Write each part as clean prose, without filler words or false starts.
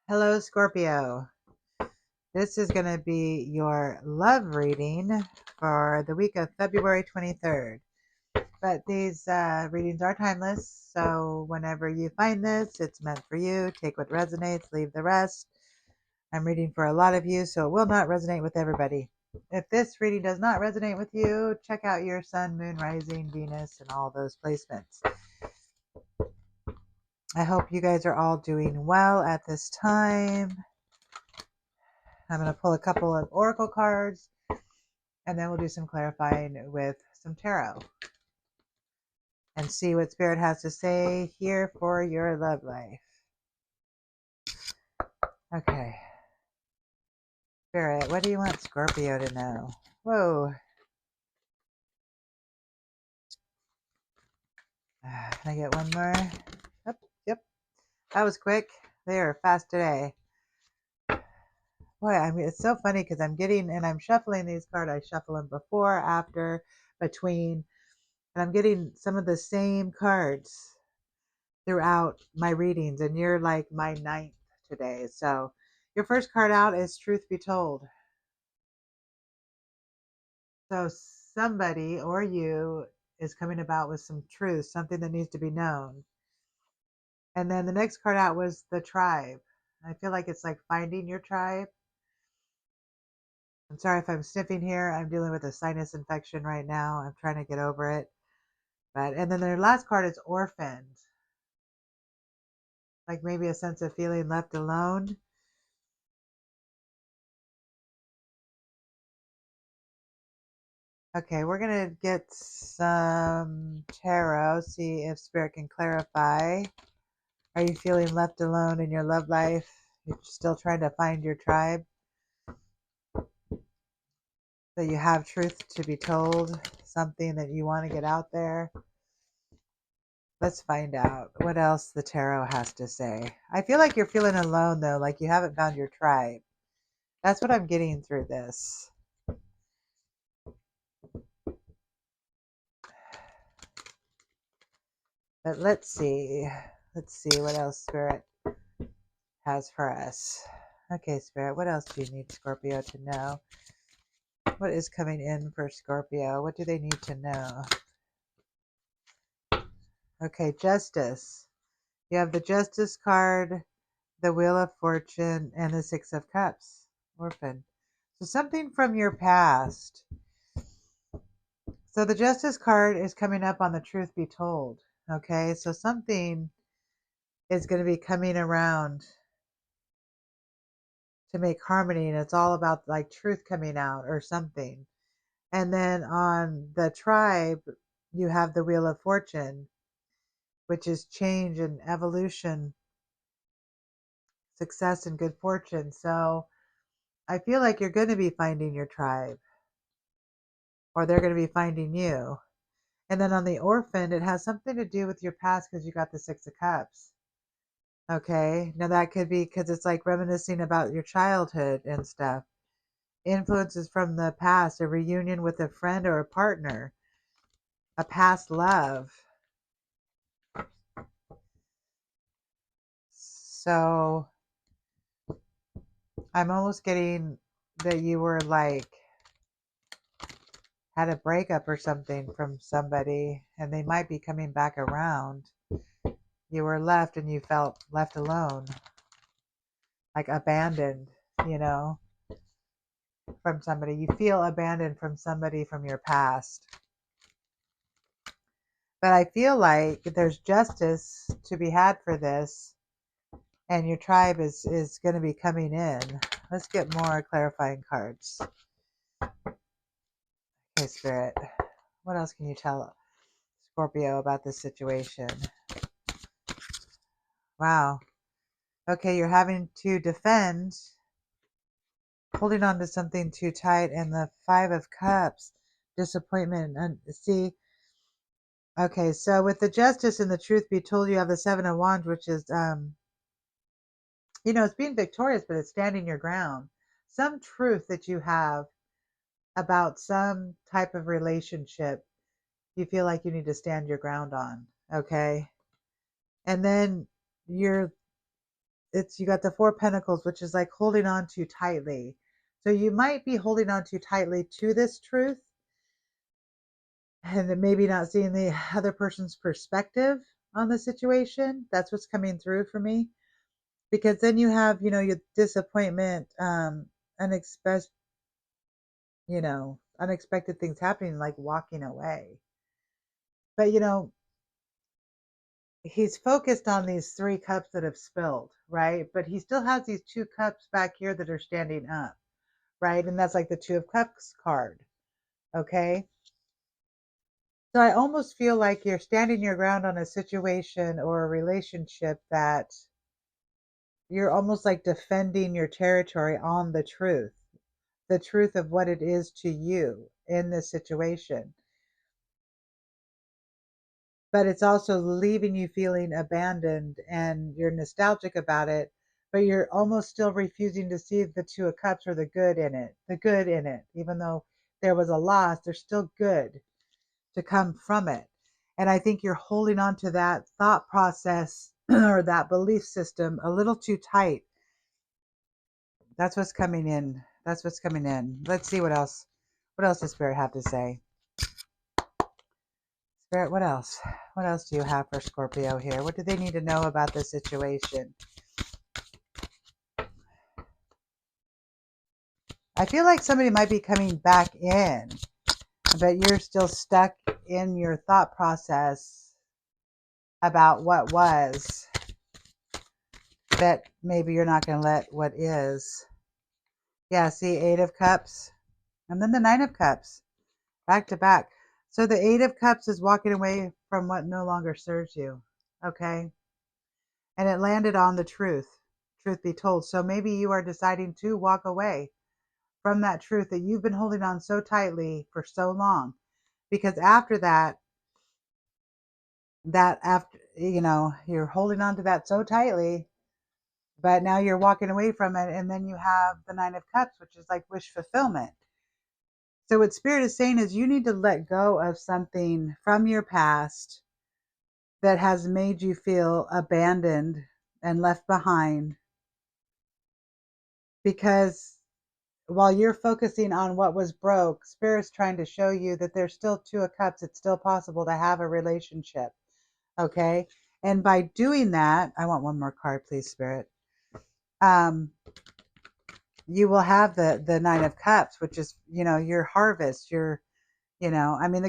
Hello, Scorpio. This is going to be your love reading for the week of February 23rd. But these readings are timeless, so whenever you find this, it's meant for you. Take what resonates, leave the rest. I'm reading for a lot of you, so it will not resonate with everybody. If this reading does not resonate with you, check out your sun, moon, rising, Venus, and all those placements. I hope you guys are all doing well at this time. I'm going to pull a couple of oracle cards, and then we'll do some clarifying with some tarot and see what Spirit has to say here for your love life. Okay. Spirit, what do you want Scorpio to know? Whoa. Can I get one more? Yep. That was quick. They are fast today. Boy, I mean, it's so funny because I'm shuffling these cards. I shuffle them before, after, between, and I'm getting some of the same cards throughout my readings, and you're like my ninth today. So your first card out is Truth Be Told. So somebody or you is coming about with some truth, something that needs to be known. And then the next card out was the Tribe. I feel like it's like finding your tribe. I'm sorry if I'm sniffing here. I'm dealing with a sinus infection right now. I'm trying to get over it. And then their last card is Orphaned. Like maybe a sense of feeling left alone. Okay, we're going to get some tarot, see if Spirit can clarify. Are you feeling left alone in your love life? You're still trying to find your tribe? That you have truth to be told? Something that you want to get out there? Let's find out what else the tarot has to say. I feel like you're feeling alone, though, like you haven't found your tribe. That's what I'm getting through this. But let's see. Let's see what else Spirit has for us. Okay, Spirit, what else do you need Scorpio to know? What is coming in for Scorpio? What do they need to know? Okay, Justice. You have the Justice card, the Wheel of Fortune, and the Six of Cups. Orphan. So something from your past. So the Justice card is coming up on the Truth Be Told. Okay, so something is going to be coming around to make harmony, and it's all about like truth coming out or something. And then on the Tribe, you have the Wheel of Fortune, which is change and evolution, success and good fortune. So I feel like you're going to be finding your tribe, or they're going to be finding you. And then on the Orphan, it has something to do with your past because you got the Six of Cups. Okay, now that could be because it's like reminiscing about your childhood and stuff. Influences from the past, a reunion with a friend or a partner, a past love. So I'm almost getting that you were like had a breakup or something from somebody and they might be coming back around. You were left and you felt left alone, like abandoned, you know, from somebody. You feel abandoned from somebody from your past. But I feel like there's justice to be had for this, and your tribe is going to be coming in. Let's get more clarifying cards. Okay, Spirit. What else can you tell Scorpio about this situation? Wow. Okay, you're having to defend, holding on to something too tight, and the Five of Cups, disappointment. And see, okay, so with the Justice and the Truth Be Told, you have the Seven of Wands, which is, it's being victorious, but it's standing your ground. Some truth that you have about some type of relationship, you feel like you need to stand your ground on, okay? And then you're it's you got the Four Pentacles, which is like holding on too tightly. So you might be holding on too tightly to this truth and then maybe not seeing the other person's perspective on the situation. That's what's coming through for me. Because then you have, your disappointment, unexpected, unexpected things happening, like walking away. But, he's focused on these 3 cups that have spilled, right? But he still has these 2 cups back here that are standing up, right? And that's like the Two of Cups card, okay? So I almost feel like you're standing your ground on a situation or a relationship that you're almost like defending your territory on the truth of what it is to you in this situation. But it's also leaving you feeling abandoned and you're nostalgic about it, but you're almost still refusing to see the Two of Cups or the good in it. Even though there was a loss, there's still good to come from it. And I think you're holding on to that thought process or that belief system a little too tight. That's what's coming in. That's what's coming in. Let's see what else. What else does Spirit have to say? Spirit, what else? What else do you have for Scorpio here? What do they need to know about the situation? I feel like somebody might be coming back in, but you're still stuck in your thought process about what was, that maybe you're not going to let what is. Yeah, see, 8 of Cups. And then the 9 of Cups. Back to back. So the 8 of Cups is walking away from what no longer serves you. Okay? And it landed on the truth be told. So maybe you are deciding to walk away from that truth that you've been holding on so tightly for so long. Because after that after, you're holding on to that so tightly, but now you're walking away from it. And then you have the 9 of Cups, which is like wish fulfillment. So what Spirit is saying is you need to let go of something from your past that has made you feel abandoned and left behind, because while you're focusing on what was broke, Spirit's trying to show you that there's still 2 of Cups. It's still possible to have a relationship. Okay. And by doing that, I want one more card, please, Spirit. You will have the 9 of Cups, which is, your harvest, the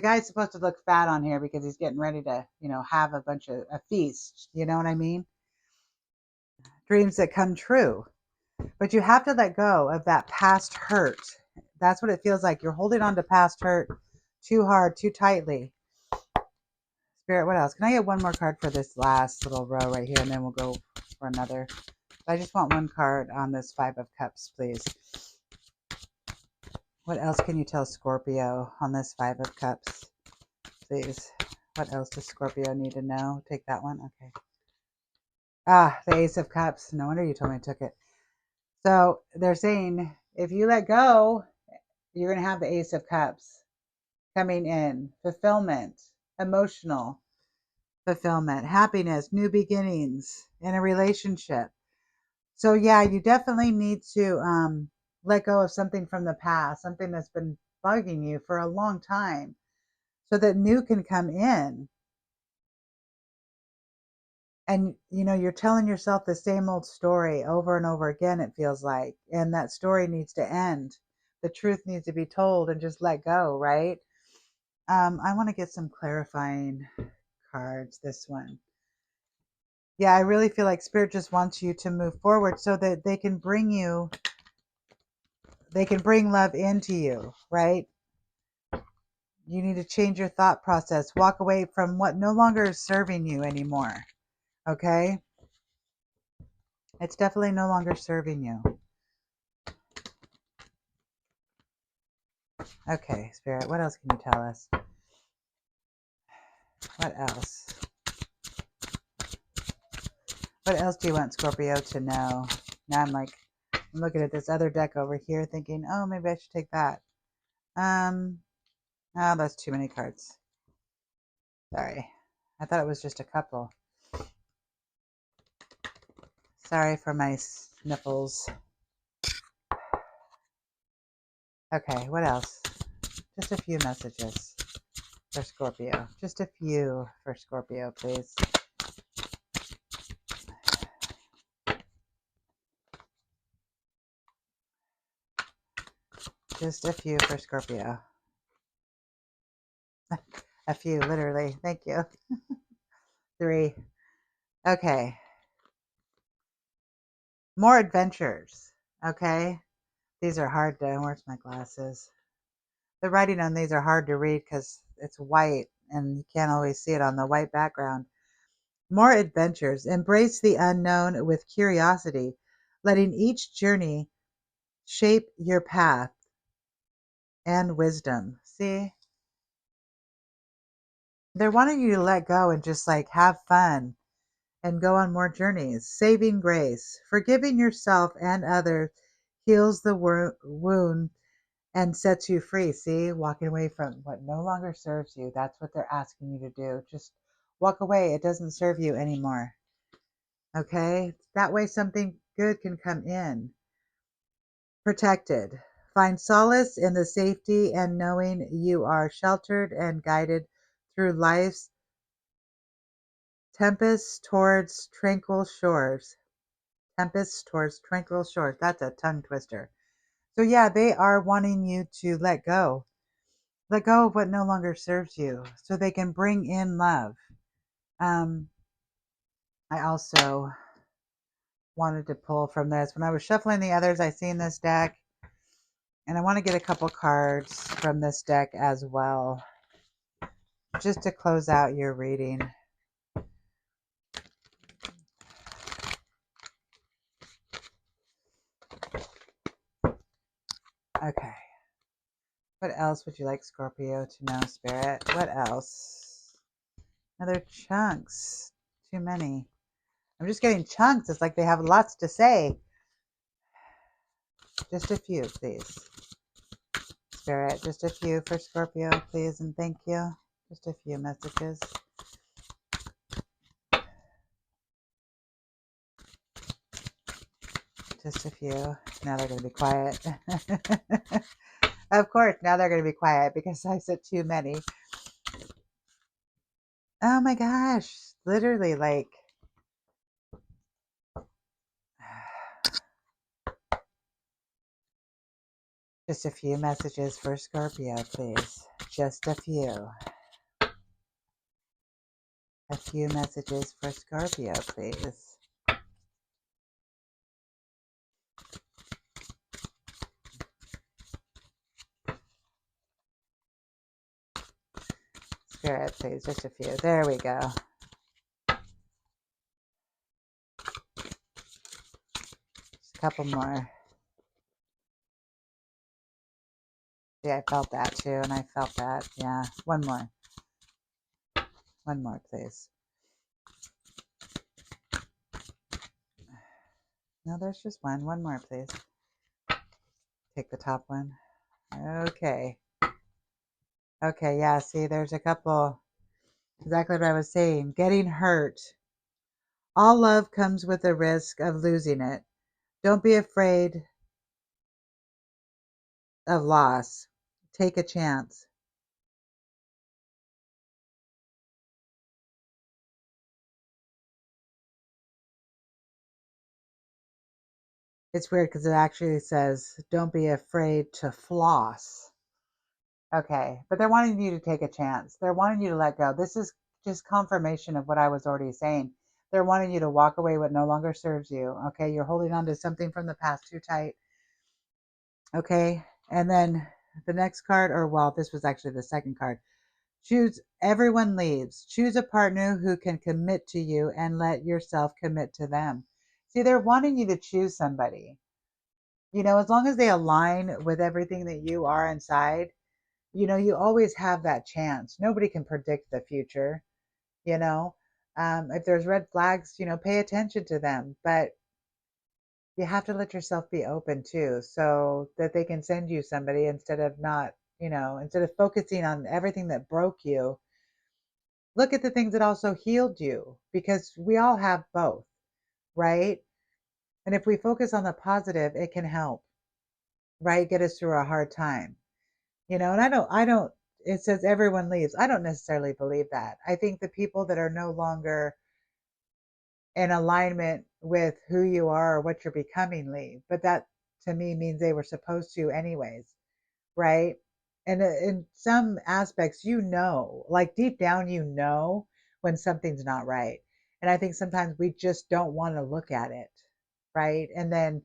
guy's supposed to look fat on here because he's getting ready to, have a bunch of a feast. You know what I mean? Dreams that come true. But you have to let go of that past hurt. That's what it feels like. You're holding on to past hurt too hard, too tightly. Spirit, what else? Can I get one more card for this last little row right here, and then we'll go for another? I just want one card on this 5 of Cups, please. What else can you tell Scorpio on this 5 of Cups, please? What else does Scorpio need to know? Take that one. Okay. The Ace of Cups. No wonder you told me I took it. So they're saying if you let go, you're going to have the Ace of Cups coming in. Fulfillment, emotional fulfillment, happiness, new beginnings in a relationship. So yeah, you definitely need to let go of something from the past, something that's been bugging you for a long time, so that new can come in. And you're telling yourself the same old story over and over again, it feels like, and that story needs to end. The truth needs to be told and just let go, right? I want to get some clarifying cards. This one. Yeah, I really feel like Spirit just wants you to move forward so that they can bring love into you, right? You need to change your thought process, walk away from what no longer is serving you anymore. Okay? It's definitely no longer serving you. Okay, Spirit, what else can you tell us? What else? What else do you want Scorpio to know? Now I'm looking at this other deck over here thinking, oh, maybe I should take that. Oh, that's too many cards. Sorry. I thought it was just a couple. Sorry for my sniffles. Okay, what else? Just a few messages for Scorpio. Just a few for Scorpio, please. Just a few for Scorpio. A few, literally. Thank you. 3. Okay. More adventures. Okay. These are hard to, where's my glasses? The writing on these are hard to read because it's white and you can't always see it on the white background. More adventures. Embrace the unknown with curiosity, letting each journey shape your path and wisdom. See? They're wanting you to let go and just like have fun and go on more journeys. Saving grace. Forgiving yourself and others heals the wound and sets you free. See, walking away from what no longer serves you. That's what they're asking you to do. Just walk away. It doesn't serve you anymore. Okay? That way something good can come in. Protected. Find solace in the safety and knowing you are sheltered and guided through life's tempests towards tranquil shores. Tempests towards tranquil shores. That's a tongue twister. So yeah, they are wanting you to let go. Let go of what no longer serves you so they can bring in love. I also wanted to pull from this. When I was shuffling the others, I seen this deck, and I want to get a couple cards from this deck as well, just to close out your reading. Okay. What else would you like Scorpio to know, Spirit? What else? Another chunks. Too many. I'm just getting chunks. It's like they have lots to say. Just a few, please. Spirit, just a few for Scorpio, please, and thank you. Just a few messages. Just a few. Now they're going to be quiet. Of course, now they're going to be quiet because I said too many. Oh my gosh. Literally, like. Just a few messages for Scorpio, please. Just a few. A few messages for Scorpio, please. Spirit, please. Just a few. There we go. Just a couple more. Yeah, I felt that too, and I felt that. Yeah. One more. One more, please. No, there's just one. One more, please. Take the top one. Okay. Okay, yeah, see, there's a couple. Exactly what I was saying. Getting hurt. All love comes with the risk of losing it. Don't be afraid of loss. Take a chance. It's weird because it actually says, don't be afraid to floss. Okay, but they're wanting you to take a chance. They're wanting you to let go. This is just confirmation of what I was already saying. They're wanting you to walk away what no longer serves you. Okay, you're holding on to something from the past too tight. Okay, and then the next card, or well, this was actually the second card. Choose everyone leaves. Choose a partner who can commit to you and let yourself commit to them. See, they're wanting you to choose somebody. As long as they align with everything that you are inside, you always have that chance. Nobody can predict the future, you know. If there's red flags, pay attention to them. But you have to let yourself be open too, so that they can send you somebody instead of not, instead of focusing on everything that broke you. Look at the things that also healed you because we all have both, right? And if we focus on the positive, it can help, right? Get us through a hard time. And I don't, it says everyone leaves. I don't necessarily believe that. I think the people that are no longer in alignment with who you are or what you're becoming leave. But that to me means they were supposed to anyways, right? And in some aspects, like deep down, when something's not right. And I think sometimes we just don't want to look at it, right? And then,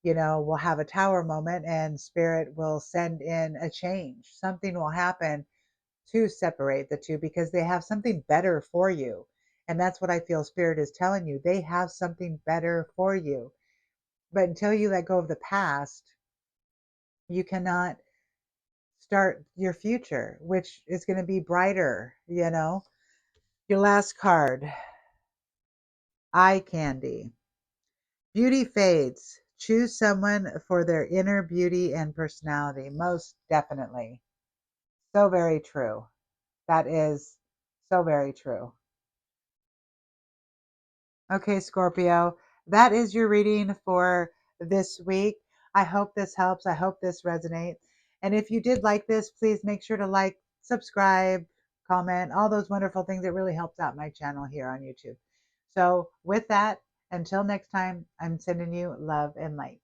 we'll have a tower moment and spirit will send in a change. Something will happen to separate the two because they have something better for you. And that's what I feel spirit is telling you. They have something better for you. But until you let go of the past, you cannot start your future, which is going to be brighter. Your last card, eye candy. Beauty fades. Choose someone for their inner beauty and personality. Most definitely. So very true. That is so very true. Okay, Scorpio, that is your reading for this week. I hope this helps. I hope this resonates. And if you did like this, please make sure to like, subscribe, comment, all those wonderful things. It really helps out my channel here on YouTube. So, with that, until next time, I'm sending you love and light.